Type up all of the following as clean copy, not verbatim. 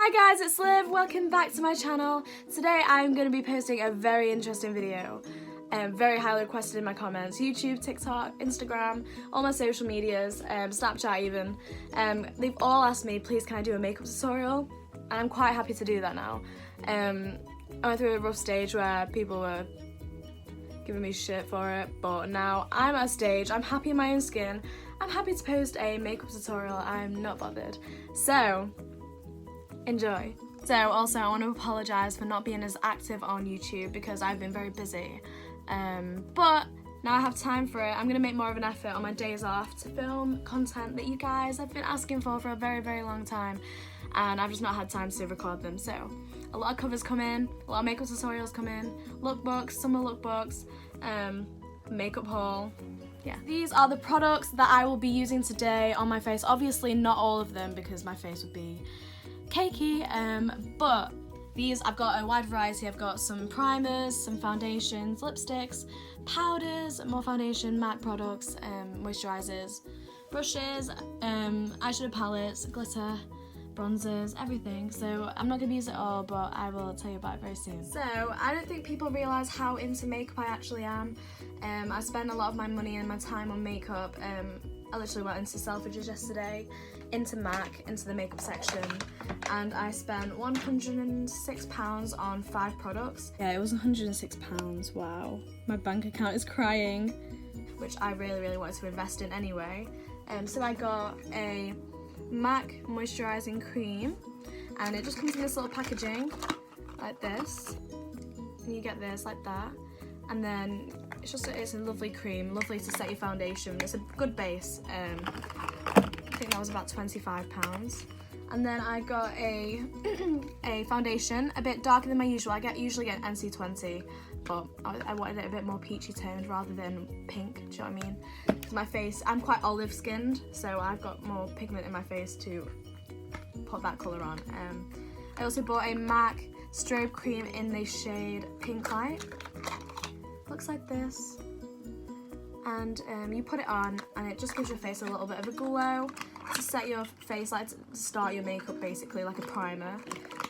Hi guys, it's Liv. Welcome back to my channel. Today I'm going to be posting a very interesting video. Very highly requested in my comments. YouTube, TikTok, Instagram, all my social medias, Snapchat even. They've all asked me, please can I do a makeup tutorial? And I'm quite happy to do that now. I went through a rough stage where people were giving me shit for it, but now I'm at a stage, I'm happy in my own skin. I'm happy to post a makeup tutorial, I'm not bothered. So, enjoy. So also I want to apologise for not being as active on YouTube because I've been very busy. But now I have time for it. I'm going to make more of an effort on my days off to film content that you guys have been asking for a very, very long time. And I've just not had time to record them. So a lot of covers come in, a lot of makeup tutorials come in, lookbooks, summer lookbooks, makeup haul. Yeah. These are the products that I will be using today on my face. Obviously not all of them because my face would be cakey, but these, I've got a wide variety. I've got some primers, some foundations, lipsticks, powders, more foundation, MAC products, moisturisers, brushes, eyeshadow palettes, glitter, bronzers, everything. So I'm not going to use it all, but I will tell you about it very soon. So I don't think people realise how into makeup I actually am. I spend a lot of my money and my time on makeup. I literally went into Selfridges yesterday, into MAC, into the makeup section, and I spent £106 on 5 products. Yeah, it was £106, wow. My bank account is crying. Which I really, really wanted to invest in anyway. So I got a MAC moisturising cream, and it just comes in this little packaging, like this. And you get this, like that. And then it's a lovely cream, lovely to set your foundation. It's a good base. I think that was about £25. And then I got a foundation, a bit darker than my usual. I usually get NC20, but I wanted it a bit more peachy toned rather than pink, do you know what I mean? Because my face, I'm quite olive skinned, so I've got more pigment in my face to put that colour on. I also bought a MAC strobe cream in the shade PINKLITE. Looks like this. And you put it on and it just gives your face a little bit of a glow to set your face, like to start your makeup basically, like a primer.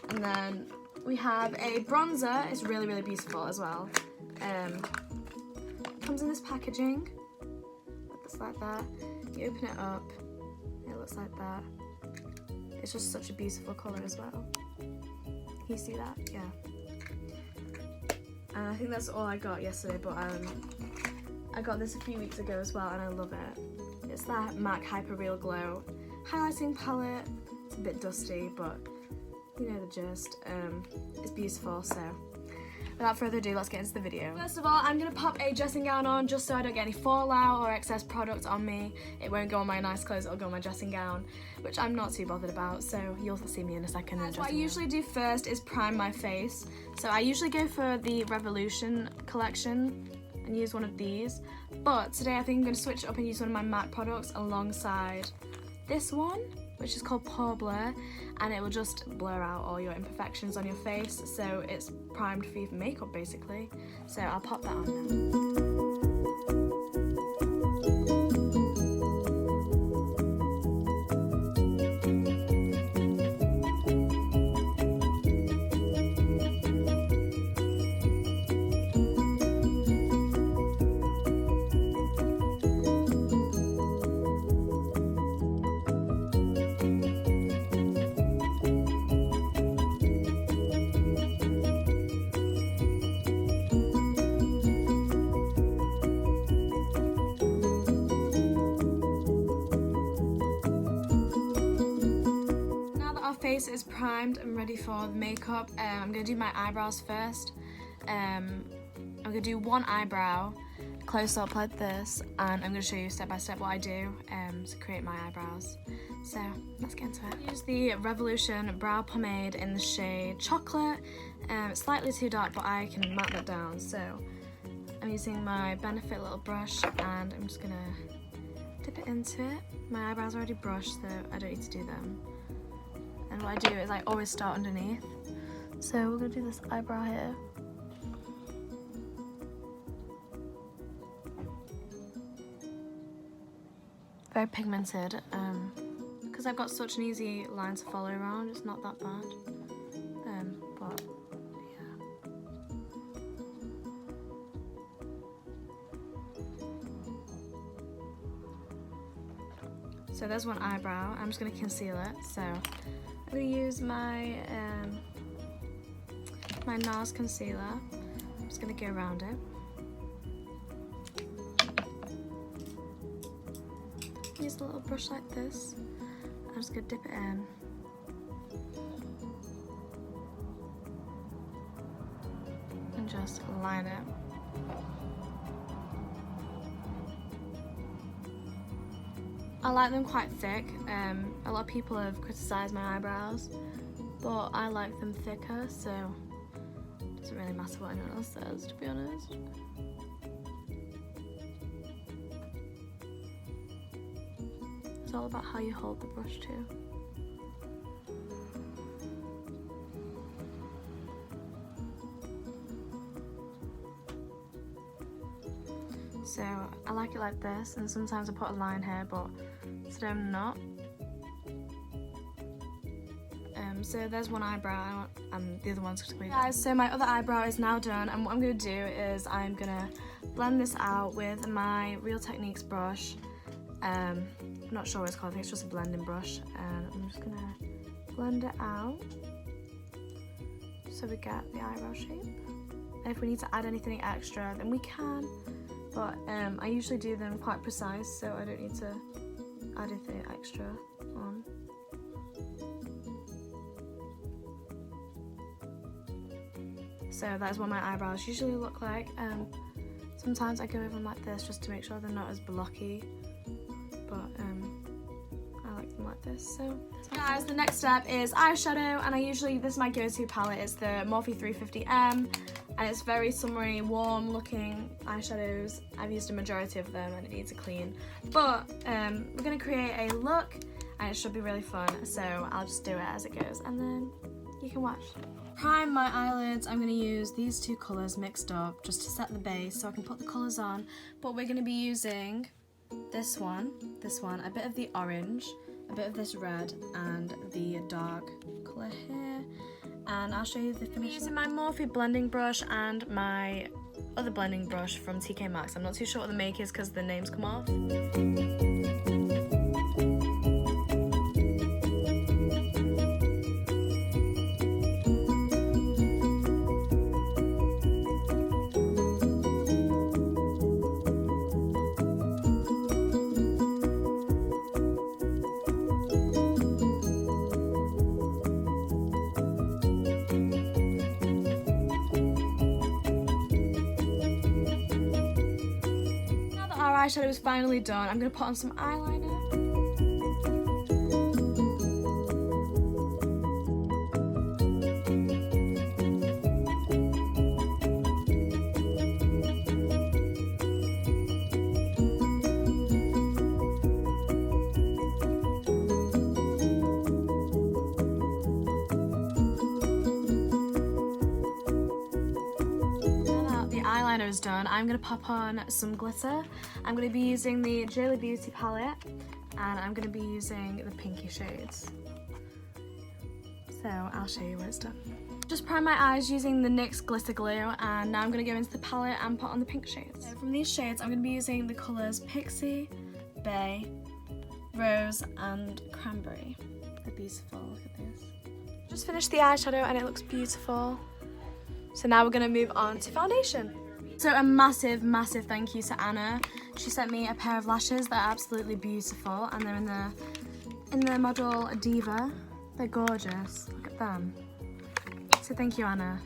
And then we have a bronzer. It's really, really beautiful as well. Comes in this packaging, just like that. You open it up, it looks like that. It's just such a beautiful colour as well. Can you see that? Yeah. And I think that's all I got yesterday, but I got this a few weeks ago as well and I love it. It's that MAC Hyper Real Glow highlighting palette. It's a bit dusty, but you know the gist. It's beautiful, so without further ado, let's get into the video. First of all, I'm going to pop a dressing gown on just so I don't get any fallout or excess product on me. It won't go on my nice clothes, it'll go on my dressing gown, which I'm not too bothered about, so you'll see me in a second. What I usually do first is prime my face. So I usually go for the Revolution collection and use one of these, but today I think I'm going to switch it up and use one of my MAC products alongside this one, which is called Pore Blur, and it will just blur out all your imperfections on your face, so it's primed for your makeup basically. So I'll pop that on now. Face is primed and ready for the makeup. I'm going to do my eyebrows first. I'm going to do one eyebrow close up like this, and I'm going to show you step by step what I do to create my eyebrows. So let's get into it. I use the Revolution brow pomade in the shade Chocolate. It's slightly too dark, but I can matte that down. So I'm using my Benefit little brush and I'm just going to dip it into it. My eyebrows are already brushed, so I don't need to do them. And what I do is I always start underneath. So we're going to do this eyebrow here. Very pigmented. Because because I've got such an easy line to follow around, it's not that bad. But yeah. So there's one eyebrow. I'm just going to conceal it. So I'm going to use my my NARS concealer. I'm just going to go around it. Use a little brush like this. I'm just going to dip it in. And just line it. I like them quite thick. A lot of people have criticised my eyebrows, but I like them thicker, so it doesn't really matter what anyone else says, to be honest. It's all about how you hold the brush too. So I like it like this, and sometimes I put a line here, but today I'm not. So there's one eyebrow, and the other one's completely done. Guys, so my other eyebrow is now done, and what I'm going to do is I'm going to blend this out with my Real Techniques brush. I'm not sure what it's called, I think it's just a blending brush, and I'm just going to blend it out so we get the eyebrow shape. And if we need to add anything extra, then we can. But I usually do them quite precise, so I don't need to add anything extra on. So that's what my eyebrows usually look like. Sometimes I go over them like this just to make sure they're not as blocky, but I like them like this. So guys, the next step is eyeshadow, and this is my go-to palette. It's the Morphe 350M. And it's very summery, warm looking eyeshadows. I've used a majority of them and it needs a clean. But we're gonna create a look and it should be really fun. So I'll just do it as it goes and then you can watch. Prime my eyelids, I'm gonna use these two colors mixed up just to set the base so I can put the colors on. But we're gonna be using this one, a bit of the orange, a bit of this red, and the dark color here. And I'll show you the finish. I'm using my Morphe blending brush and my other blending brush from TK Maxx. I'm not too sure what the make is because the names come off. Eyeshadow is finally done. I'm going to put on some eyeliner. Is done, I'm going to pop on some glitter. I'm going to be using the Jolie Beauty palette and I'm going to be using the pinky shades. So I'll show you when it's done. Just prime my eyes using the NYX glitter glue, and now I'm going to go into the palette and put on the pink shades. So from these shades I'm going to be using the colours Pixie, Bay, Rose and Cranberry. They're beautiful, look at this. Just finished the eyeshadow and it looks beautiful. So now we're going to move on to foundation. So a massive thank you to Anna. She sent me a pair of lashes that are absolutely beautiful, and they're in the model Diva. They're gorgeous. Look at them. So thank you, Anna.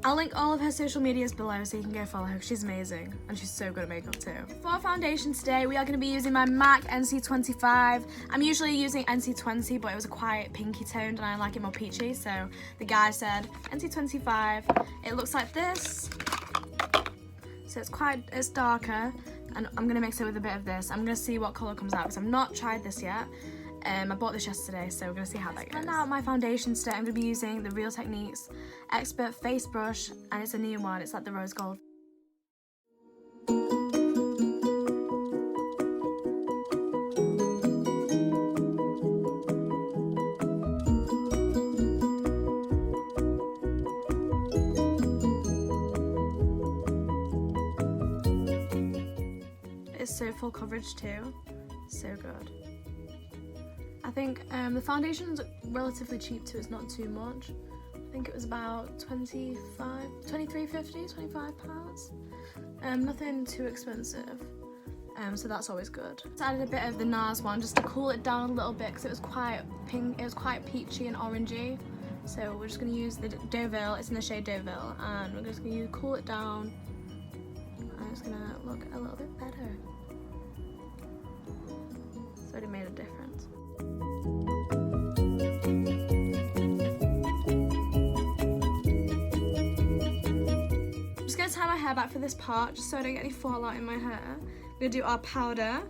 I'll link all of her social medias below so you can go follow her because she's amazing and she's so good at makeup too. For foundation today, we are going to be using my MAC NC25. I'm usually using NC20, but it was a quiet pinky toned and I like it more peachy, so the guy said NC25. It looks like this. So it's darker, and I'm going to mix it with a bit of this. I'm going to see what colour comes out because I've not tried this yet. I bought this yesterday, so we're going to see how that goes. And now my foundation today, I'm going to be using the Real Techniques Expert Face Brush, and it's a new one. It's like the rose gold. so full coverage too. So good. I think the foundation's relatively cheap too, it's not too much. I think it was about £23.50, nothing too expensive. So that's always good. So I added a bit of the NARS one just to cool it down a little bit because it was quite pink, it was quite peachy and orangey. So we're just going to use the Deauville, it's in the shade Deauville, and we're just going to cool it down, and it's going to look a little bit better. It's already made a difference. I'm just going to tie my hair back for this part, just so I don't get any fallout in my hair. We're going to do our powder,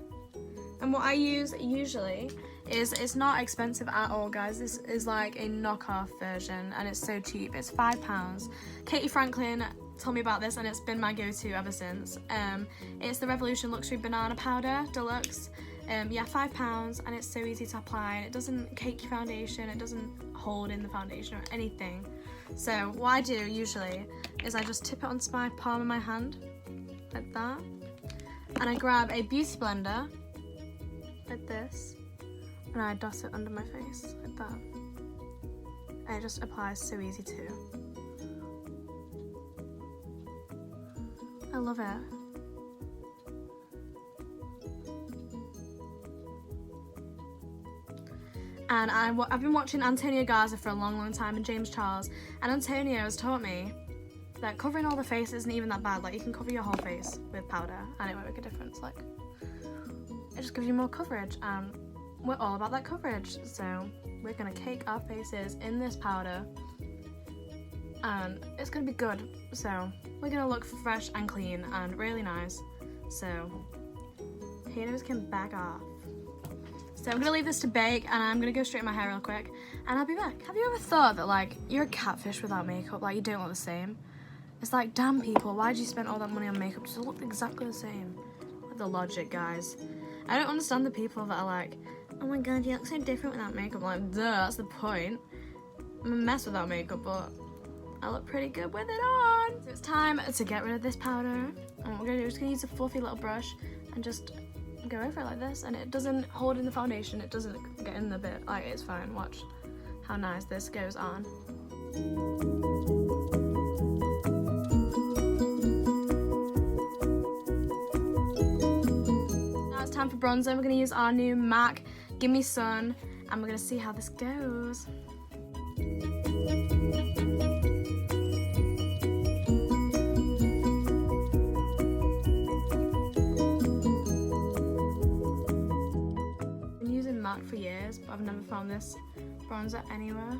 and what I use usually is, it's not expensive at all, guys. This is like a knockoff version and it's so cheap. It's £5. Katie Franklin told me about this and it's been my go-to ever since. It's the Revolution Luxury Banana Powder Deluxe. Yeah, £5, and it's so easy to apply, and it doesn't cake your foundation, it doesn't hold in the foundation or anything. So what I do usually is I just tip it onto my palm of my hand like that, and I grab a beauty blender like this, and I dot it under my face like that, and it just applies so easy too. I love it. And I've been watching Antonio Garza for a long time, and James Charles, and Antonio has taught me that covering all the face isn't even that bad. Like, you can cover your whole face with powder and it won't make a difference. Like, it just gives you more coverage, and we're all about that coverage. So we're gonna cake our faces in this powder and it's gonna be good. So we're gonna look fresh and clean and really nice. So haters can back off. So I'm gonna leave this to bake, and I'm gonna go straighten my hair real quick, and I'll be back. Have you ever thought that, like, you're a catfish without makeup, like you don't look the same? It's like, damn people, why'd you spend all that money on makeup just to look exactly the same? What the logic, guys? I don't understand the people that are like, oh my god, you look so different without makeup. I'm like, duh, that's the point. I'm a mess without makeup, but I look pretty good with it on. So it's time to get rid of this powder, and what we're gonna do is just gonna use a fluffy little brush and just go over it like this, and it doesn't hold in the foundation, it doesn't get in the bit, like, it's fine. Watch how nice this goes on. Now it's time for bronzer. We're going to use our new MAC Gimme Sun, and we're going to see how this goes. For years, but I've never found this bronzer anywhere.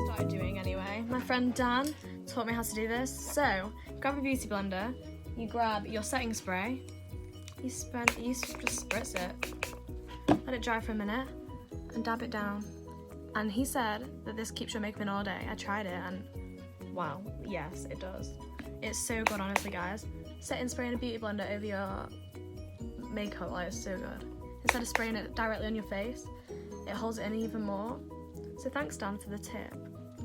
Started doing anyway. My friend Dan taught me how to do this. So, grab a beauty blender, you grab your setting spray, you just spritz it, let it dry for a minute, and dab it down. And he said that this keeps your makeup in all day. I tried it, and wow, yes, it does. It's so good, honestly, guys. Setting spray in a beauty blender over your makeup, like, it's so good. Instead of spraying it directly on your face, it holds it in even more. So thanks, Dan, for the tip.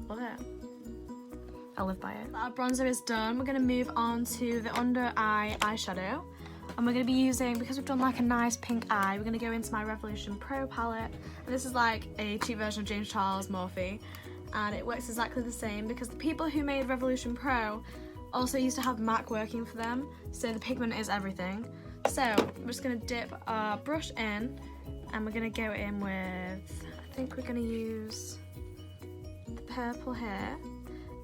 Love it. I live by it. Our bronzer is done. We're gonna move on to the under eye eyeshadow. And we're going to be using, because we've done like a nice pink eye, we're going to go into my Revolution Pro palette. And this is like a cheap version of James Charles Morphe. And it works exactly the same because the people who made Revolution Pro also used to have MAC working for them. So the pigment is everything. So we're just going to dip our brush in, and we're going to go in with, I think we're going to use the purple here,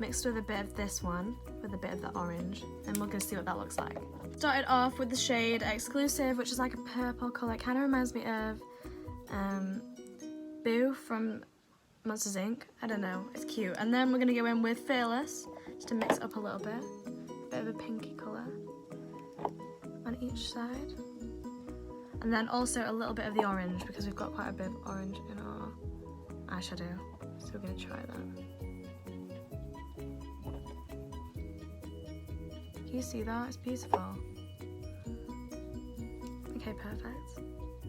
mixed with a bit of this one, with a bit of the orange. And we're going to see what that looks like. Started off with the shade Exclusive, which is like a purple colour. It kind of reminds me of Boo from Monsters Inc. I don't know, it's cute. And then we're going to go in with Fearless, just to mix it up a little bit. A bit of a pinky colour on each side. And then also a little bit of the orange, because we've got quite a bit of orange in our eyeshadow. So we're going to try that. you see that? It's beautiful. Okay, perfect.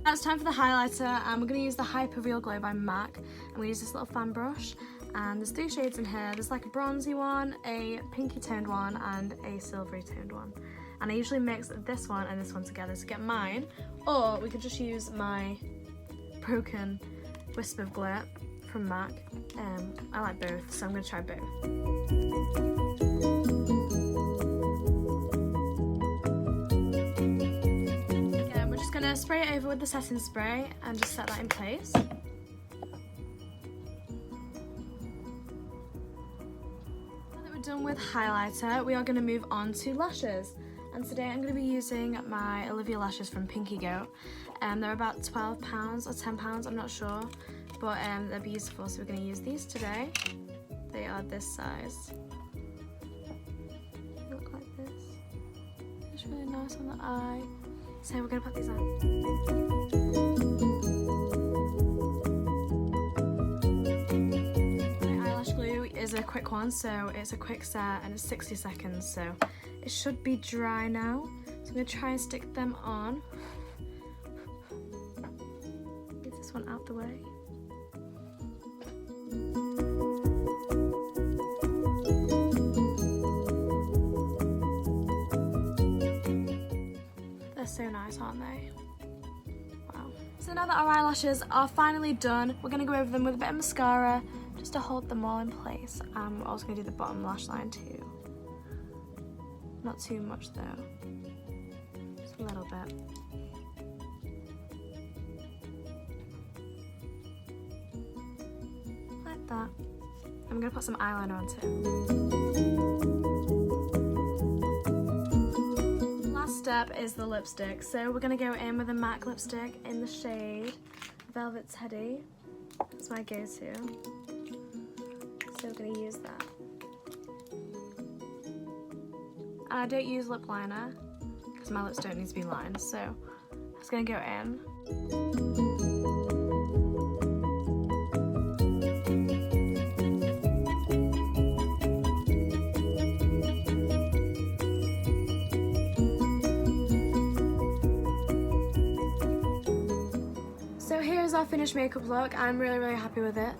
Now it's time for the highlighter, and we're going to use the Hyper Real Glow by MAC. I'm going to use this little fan brush, and there's 3 shades in here. There's like a bronzy one, a pinky toned one, and a silvery toned one. And I usually mix this one and this one together to get mine, or we could just use my broken Wisp of Glit from MAC. I like both, so I'm going to try both. Again, we're just going to spray it over with the setting spray and just set that in place. Now that we're done with highlighter, we are going to move on to lashes. And today I'm going to be using my Olivia lashes from Pinky Goat. They're about £12 or £10, I'm not sure, but they're beautiful, so we're going to use these today. They are this size. They look like this. It's really nice on the eye. So we're going to put these on. My eyelash glue is a quick one, so it's a quick set and it's 60 seconds, so it should be dry now. So I'm going to try and stick them on. Get this one out the way. They're so nice, aren't they? Wow. So now that our eyelashes are finally done, we're going to go over them with a bit of mascara just to hold them all in place. We're also going to do the bottom lash line too. Not too much though, just a little bit. Like that. I'm going to put some eyeliner on too. Last step is the lipstick. So we're going to go in with a MAC lipstick in the shade Velvet Teddy. That's my go-to. So we're going to use that. I don't use lip liner because my lips don't need to be lined, so I'm just going to go in. So here's our finished makeup look. I'm really, really happy with it.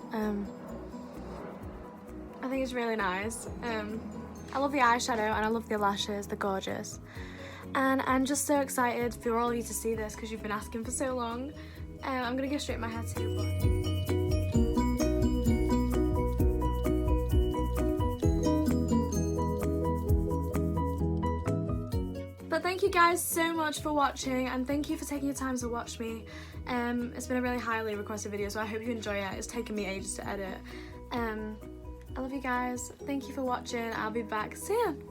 I think it's really nice. I love the eyeshadow and I love the lashes, they're gorgeous. And I'm just so excited for all of you to see this because you've been asking for so long. I'm going to go straight my hair too. But thank you guys so much for watching, and thank you for taking your time to watch me. It's been a really highly requested video, so I hope you enjoy it. It's taken me ages to edit. I love you guys. Thank you for watching. I'll be back soon.